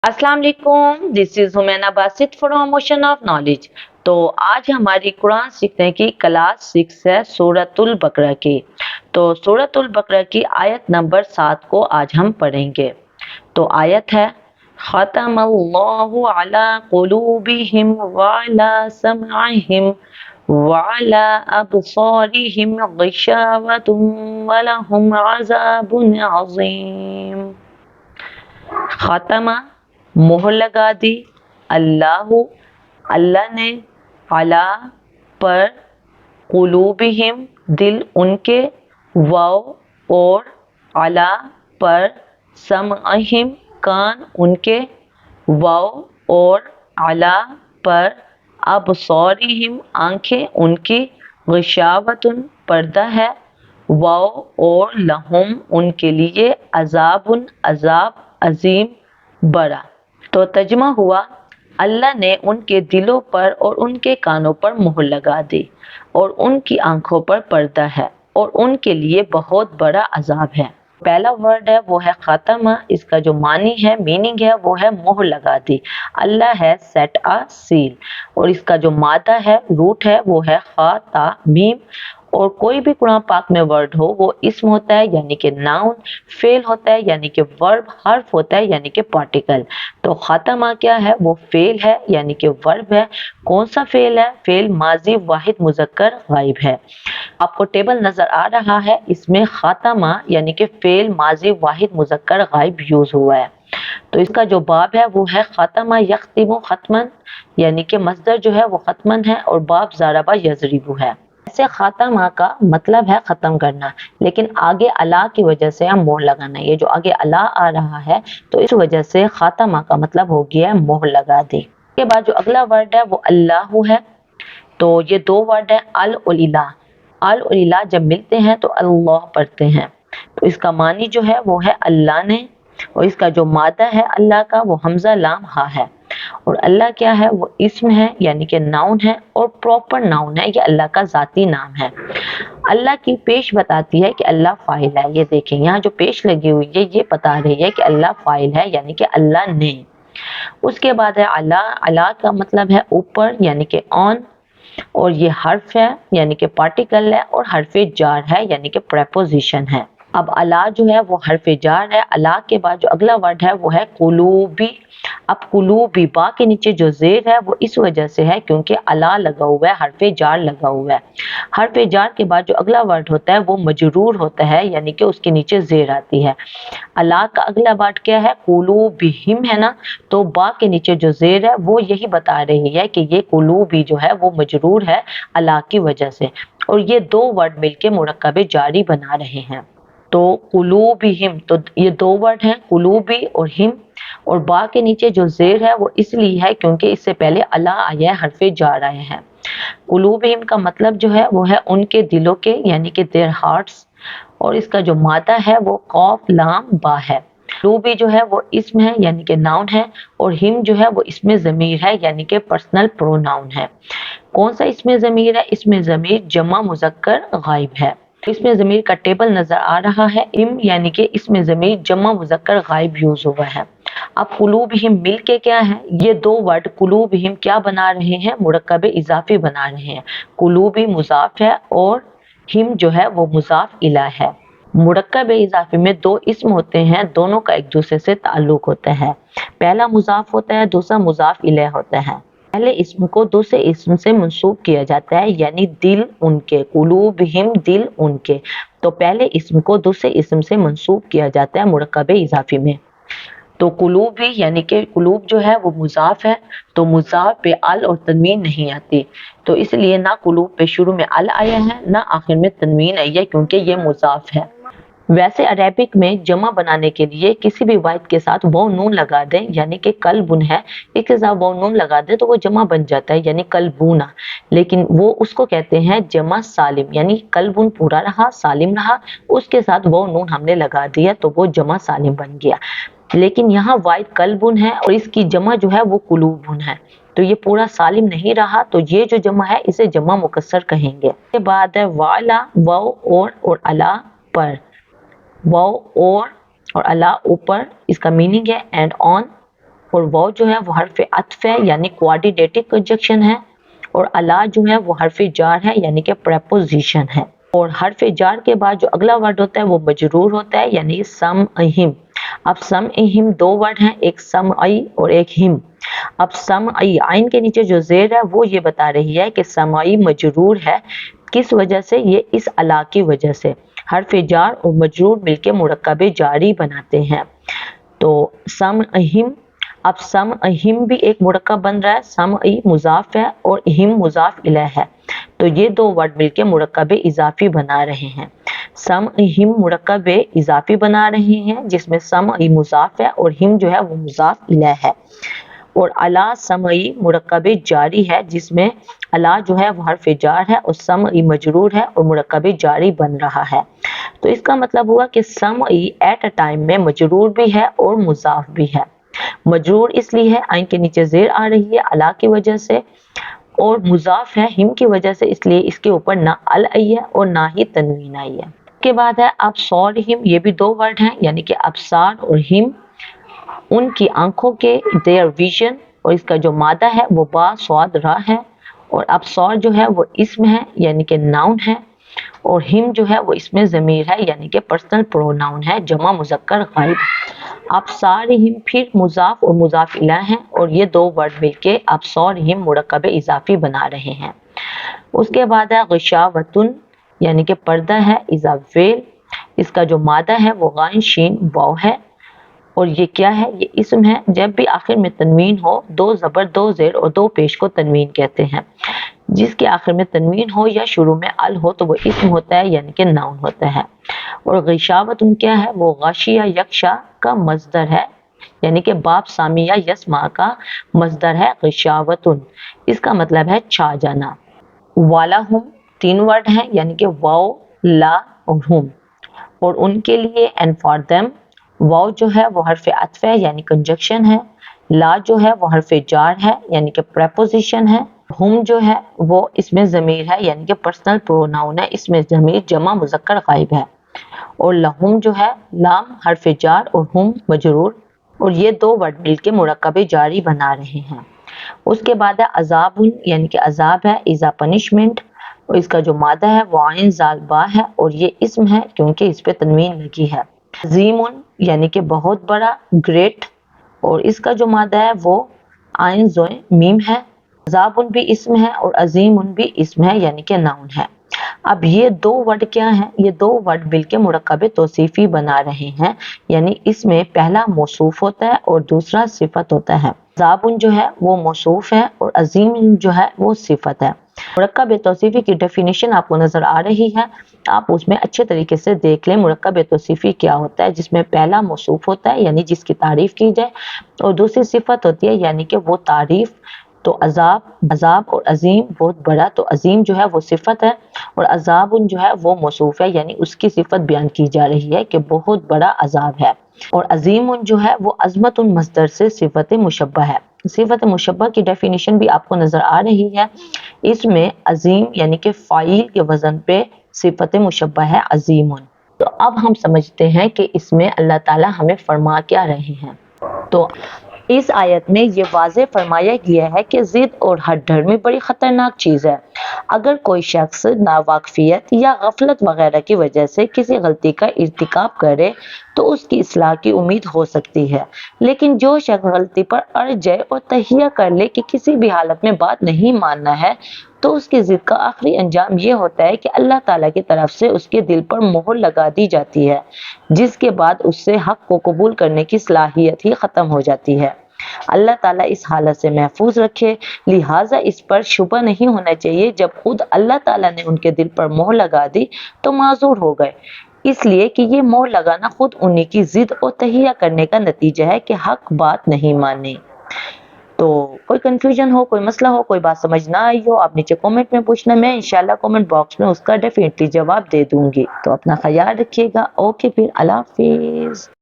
अस्सलाम वालेकुम, this is हुमैना Basit for promotion of knowledge. तो आज हमारी कुरान सीखने की क्लास 6 है सूरतुल बकरा की। तो सूरतुल बकरा की आयत नंबर 7 को आज हम पढ़ेंगे। तो आयत है खतमल्लाहु अला कुलूबिहिम व अला समअहिम व अला अबसारिहिम गिशावतुम व लहुम अज़ाबुन अज़ीम। खातमा मोहर लगा दी, अल्लाह अल्लाह ने, अला पर, कुलूबिहिम दिल उनके, वाव और, अला पर, समअहिम कान उनके, वाव और, अला पर, अबसारिहिम आंखें उनकी, गिशावतुन पर्दा है, वाव और, लहुम उनके लिए, अजाबुन अजाब, अजीम बड़ा। तो तर्जुमा हुआ, अल्लाह ने उनके दिलों पर और उनके कानों पर मुहर लगा दी और उनकी आंखों पर पर्दा है और उनके लिए बहुत बड़ा अजाब है। पहला वर्ड है वो है खातमा। इसका जो मानी है, मीनिंग है, वो है मोहर लगा दी। अल्लाह है सेट अ सील। और इसका जो मादा है, रूट है, वो है खा ता मीम। और कोई भी कुरान पाक में वर्ड हो वो इस्म होता है यानी कि नाउन, फेल होता है यानी कि वर्ब, हर्फ होता है यानी कि पार्टिकल। तो खातमा क्या है, वो फेल है यानी कि वर्ब है। कौन सा फेल है? फेल माजी वाहिद मुजक्कर गायब है। आपको टेबल नजर आ रहा है, इसमें खातमा यानी कि फेल माजी वाहिद मुजक्कर गायब यूज हुआ है। तो इसका जो बाब है वो है खातमा यख्तिमु खत्मन, यानी कि मस्दर जो है वो खत्मन है और बाब ज़ारबा यजरिबु है। ऐसे खातमा का मतलब है खत्म करना, लेकिन आगे अला की वजह से हम मोहर लगाना। ये जो आगे अला आ रहा है तो इस वजह से खातमा का मतलब हो गया है मोहर लगा दी। इसके बाद जो अगला वर्ड है वो अल्लाह है। तो ये दो वर्ड है अल और इला। अल और इला जब मिलते हैं तो अल्लाह पढ़ते हैं। तो इसका मानी जो है वो है अल्लाह ने, और इसका जो मादा है अल्लाह का वो हमजा लाम हा है। और अल्लाह क्या है, वो इस्म है यानी कि नाउन है और प्रॉपर नाउन है, ये अल्लाह का जाती नाम है। अल्लाह की पेश बताती है कि अल्लाह फाइल है। ये देखें यहाँ जो पेश लगी हुई है ये बता रही है कि अल्लाह फाइल है यानी कि अल्लाह ने। उसके बाद है अला। अला का मतलब है ऊपर यानी कि ऑन, और ये हर्फ है यानी कि पार्टिकल है और हर्फे जार है यानी कि प्रेपोजिशन है। अब अला जो है वो हर्फे जार है। अला के बाद जो अगला वर्ड है वो है कुलूबी। अब कुलूबी बा के नीचे जो जेर है वो इस वजह से है क्योंकि अला लगा हुआ है, हर्फे जार लगा हुआ है। हर्फे जार के बाद जो अगला वर्ड होता है वो मजरूर होता है यानी कि उसके नीचे जेर आती है। अला का अगला वर्ड क्या है, कुलूबिहिम है ना, तो बा के नीचे जो जेर है वो यही बता रही है कि ये कुलूबी जो है वो मजरूर है अला की वजह से। और ये दो वर्ड मिलके मुरक्कबे जारी बना रहे हैं। तो कुलूबिहिम, तो ये दो वर्ड हैं कुलूबी और हिम। और बा के नीचे जो जेर है वो इसलिए है क्योंकि इससे पहले अला आया है, हरफे जार आए हैं। कुलूबिहिम का मतलब जो है वो है उनके दिलों के यानी कि देयर हार्ट्स। और इसका जो मादा है वो कौफ लाम बा है। कुलूबी जो है वो इस्म है यानी कि नाउन है, और हिम जो है वो इसमें ज़मीर है यानी कि पर्सनल प्रोनाउन है। कौन सा इसमें ज़मीर है? इसमें ज़मीर जमा मुज़क्कर गायब है। इसमें ज़मीर का टेबल नजर आ रहा है, इम यानी कि इसमें ज़मीर जमा मुज़क्कर गायब यूज हुआ है। अब कुलूबिहिम मिल के क्या है, ये दो वर्ड कुलूबिहिम क्या बना रहे हैं, मुरक्कब इजाफी बना रहे हैं। कुलूबी मुजाफ है और हिम जो है वो मुजाफ इला है। मुरक्कब इजाफी में दो इस्म होते हैं, दोनों का एक दूसरे से ताल्लुक होता है। पहला मुजाफ होता है, दूसरा मुजाफ इले होता है। पहले इस्म को दूसरे इस्म से मंसूब किया जाता है यानी दिल उनके, कुलूबिहिम दिल उनके। तो पहले इस्म को दूसरे इस्म से मंसूब किया जाता है मुरक्कब इजाफी में। तो कुलूब भी यानी कि कुलूब जो है वो मुजाफ है, तो मुजाफ पे अल और तनवीन नहीं आती। तो इसलिए ना कुलूब पे शुरू में अल आया है ना आखिर में तनवीन आई है क्योंकि ये मुजाफ है। वैसे अरेबिक में जमा बनाने के लिए किसी भी वाहिद के साथ वो नून लगा दें, यानी कि कल्बुन है, इसके साथ वो नून लगा दें तो वो जमा बन जाता है यानी कल्बूना। लेकिन वो उसको कहते हैं जमा सालिम, यानी कल्बुन पूरा रहा, सालिम रहा, उसके साथ वो नून हमने लगा दिया तो वो जमा सालिम बन गया। लेकिन यहाँ वाहिद कल्बुन है और इसकी जमा जो है वो कुलूबुन है, तो ये पूरा सालिम नहीं रहा, तो ये जो जमा है इसे जमा मुकस्सर कहेंगे। इसके बाद है वाला, वाव और अला पर। वाव और अला ऊपर, इसका मीनिंग है एंड ऑन। اور واو جو ہے وہ حرف عطف ہے یعنی کوآرڈینیٹڈ کنجنکشن ہے، اور الا جو ہے وہ حرف جار ہے یعنی کہ پریپوزیشن ہے، اور حرف جار کے بعد جو اگلا ورڈ ہوتا ہے وہ مجرور ہوتا ہے یعنی سمعہم۔ اب سمعہم دو ورڈ ہیں، ایک سمعی اور ایک ہم۔ اب سمعی عین کے نیچے جو زیر ہے وہ یہ بتا رہی ہے کہ سمعی مجرور ہے، کس وجہ سے؟ یہ اس الا کی وجہ سے۔ حرف جار اور مجرور مل کے مرکب جاری بناتے ہیں، تو سمعہم۔ اب سمعہم بھی ایک مرکب بن رہا ہے، سمعی مضاف ہے اور ہم مضاف الیہ ہے، تو یہ دو ورڈ مل کے مرکب اضافی بنا رہے ہیں۔ سمعہم مرکب اضافی بنا رہے ہیں جس میں سمعی مضاف ہے اور ہم جو ہے وہ مضاف الیہ ہے، اور الا سمعی مرکب جاری ہے جس میں الا جو ہے وہ حرف جار ہے اور سمعی مجرور ہے اور مرکب جاری بن رہا ہے۔ تو اس کا مطلب ہوا کہ سمعی ایٹ اے ٹائم میں مجرور بھی ہے اور مضاف بھی ہے۔ مجرور اس لیے ہے عین کے نیچے زیر آ رہی ہے الا کی وجہ سے، اور مضاف ہے ہم کی وجہ سے، اس لیے اس کے اوپر نہ ال آئی ہے اور نہ ہی تنوین آئی ہے۔ اس کے بعد ہے ابصارہم، یہ بھی دو ورڈ ہیں یعنی کہ ابصار اور ہم، ان کی آنکھوں کے their vision، اور اس کا جو مادہ ہے وہ با صاد را ہے، اور ابصار جو ہے وہ اسم ہے یعنی کہ ناؤن ہے، اور ہم جو ہے وہ اس میں ضمیر ہے یعنی کہ پرسنل پروناؤن ہے، جمع مذکر غائب۔ ابصارہم پھر مضاف اور مضاف الیہ ہیں، اور یہ دو ورڈ مل کے ابصارہم مرکب اضافی بنا رہے ہیں۔ اس کے بعد ہے غشاوۃن یعنی کہ پردہ ہے، اذا فعل، اس کا جو مادہ ہے وہ غائن شین واو ہے، اور یہ کیا ہے؟ یہ اسم ہے، جب بھی آخر میں تنوین ہو، دو زبر دو زیر اور دو پیش کو تنوین کہتے ہیں، جس کے آخر میں تنوین ہو یا شروع میں ال ہو تو وہ اسم ہوتا ہے یعنی کہ ناؤن ہوتا ہے۔ اور غشاوۃن کیا ہے؟ وہ غاشیہ یکشا کا مصدر ہے یعنی کہ باب سامیہ یسمع کا مصدر ہے غشاوۃن، اس کا مطلب ہے چھا جانا۔ وَلَهُمْ تین ورڈ ہیں یعنی کہ واو، لا اور ہم، اور ان کے لیے and for them، واو جو ہے وہ حرف عطف ہے یعنی کنجکشن ہے، لا جو ہے وہ حرف جار ہے یعنی کہ پریپوزیشن ہے، ہم جو ہے وہ اس میں ضمیر ہے یعنی کہ پرسنل پروناؤن ہے، اس میں ضمیر جمع مذکر غائب ہے، اور لہم جو ہے لام حرف جار اور ہم مجرور، اور یہ دو ورڈ مل کے مرکب جاری بنا رہے ہیں۔ اس کے بعد ہے عذاب یعنی کہ عذاب ہے، ایزا پنشمنٹ، اور اس کا جو مادہ ہے وہ عین زال با ہے، اور یہ اسم ہے کیونکہ اس پہ تنوین لگی ہے۔ عظیم یعنی کہ بہت بڑا، گریٹ، اور اس کا جو مادہ ہے وہ عین زوئے میم ہے۔ عذاب بھی اسم ہے اور عظیم بھی اسم ہے یعنی کہ ناؤن ہے۔ اب یہ دو ورڈ کیا ہیں؟ یہ دو ورڈ مل کے مرکب توصیفی بنا رہے ہیں، یعنی اس میں پہلا موصوف ہوتا ہے اور دوسرا صفت ہوتا ہے۔ عذاب جو ہے وہ موصوف ہے اور عظیم جو ہے وہ صفت ہے۔ مرکب توصیفی کی ڈیفینیشن آپ کو نظر آ رہی ہے، آپ اس میں اچھے طریقے سے دیکھ لیں مرکب توصیفی کیا ہوتا ہے، جس میں پہلا موصوف ہوتا ہے یعنی جس کی تعریف کی جائے، اور دوسری صفت ہوتی ہے یعنی کہ وہ تعریف، تو عذاب اور عظیم بہت بڑا، تو عظیم جو ہے وہ صفت ہے اور عذاب جو ہے وہ موصوف ہے یعنی اس کی صفت بیان کی جا رہی ہے کہ بہت بڑا عذاب ہے، اور عظیم جو ہے وہ عظمت مصدر سے صفت مشبہ ہے۔ صفت مشبہ کی ڈیفینیشن بھی آپ کو نظر آ رہی ہے، اس میں عظیم یعنی کہ فاعل کے وزن پہ صفت مشبہ ہے عظیم۔ تو اب ہم سمجھتے ہیں کہ اس میں اللہ تعالی ہمیں فرما کیا رہے ہیں۔ تو اس آیت میں یہ واضح فرمایا گیا ہے کہ ضد اور ہٹ دھرمی بڑی خطرناک چیز ہے۔ اگر کوئی شخص ناواقفیت یا غفلت وغیرہ کی وجہ سے کسی غلطی کا ارتکاب کرے تو اس کی اصلاح کی امید ہو سکتی ہے، لیکن جو شخص غلطی پر اڑ جائے اور تہیہ کر لے کہ کسی بھی حالت میں بات نہیں ماننا ہے، تو اس کی ضد کا آخری انجام یہ ہوتا ہے کہ اللہ تعالیٰ کی طرف سے اس کے دل پر مہر لگا دی جاتی ہے، جس کے بعد اس سے حق کو قبول کرنے کی صلاحیت ہی ختم ہو جاتی ہے۔ اللہ تعالیٰ اس حالت سے محفوظ رکھے، لہٰذا اس پر شبہ نہیں ہونا چاہیے جب خود اللہ تعالیٰ نے ان کے دل پر مہر لگا دی تو معذور ہو گئے، اس لیے کہ یہ مہر لگانا خود انہی کی ضد اور تہیہ کرنے کا نتیجہ ہے کہ حق بات نہیں مانی۔ تو کوئی کنفیوژن ہو، کوئی مسئلہ ہو، کوئی بات سمجھ نہ آئی ہو، آپ نیچے کومنٹ میں پوچھنا، میں انشاءاللہ کومنٹ باکس میں اس کا ڈیفینیٹلی جواب دے دوں گی۔ تو اپنا خیال رکھیے گا، اوکے، پھر اللہ حافظ۔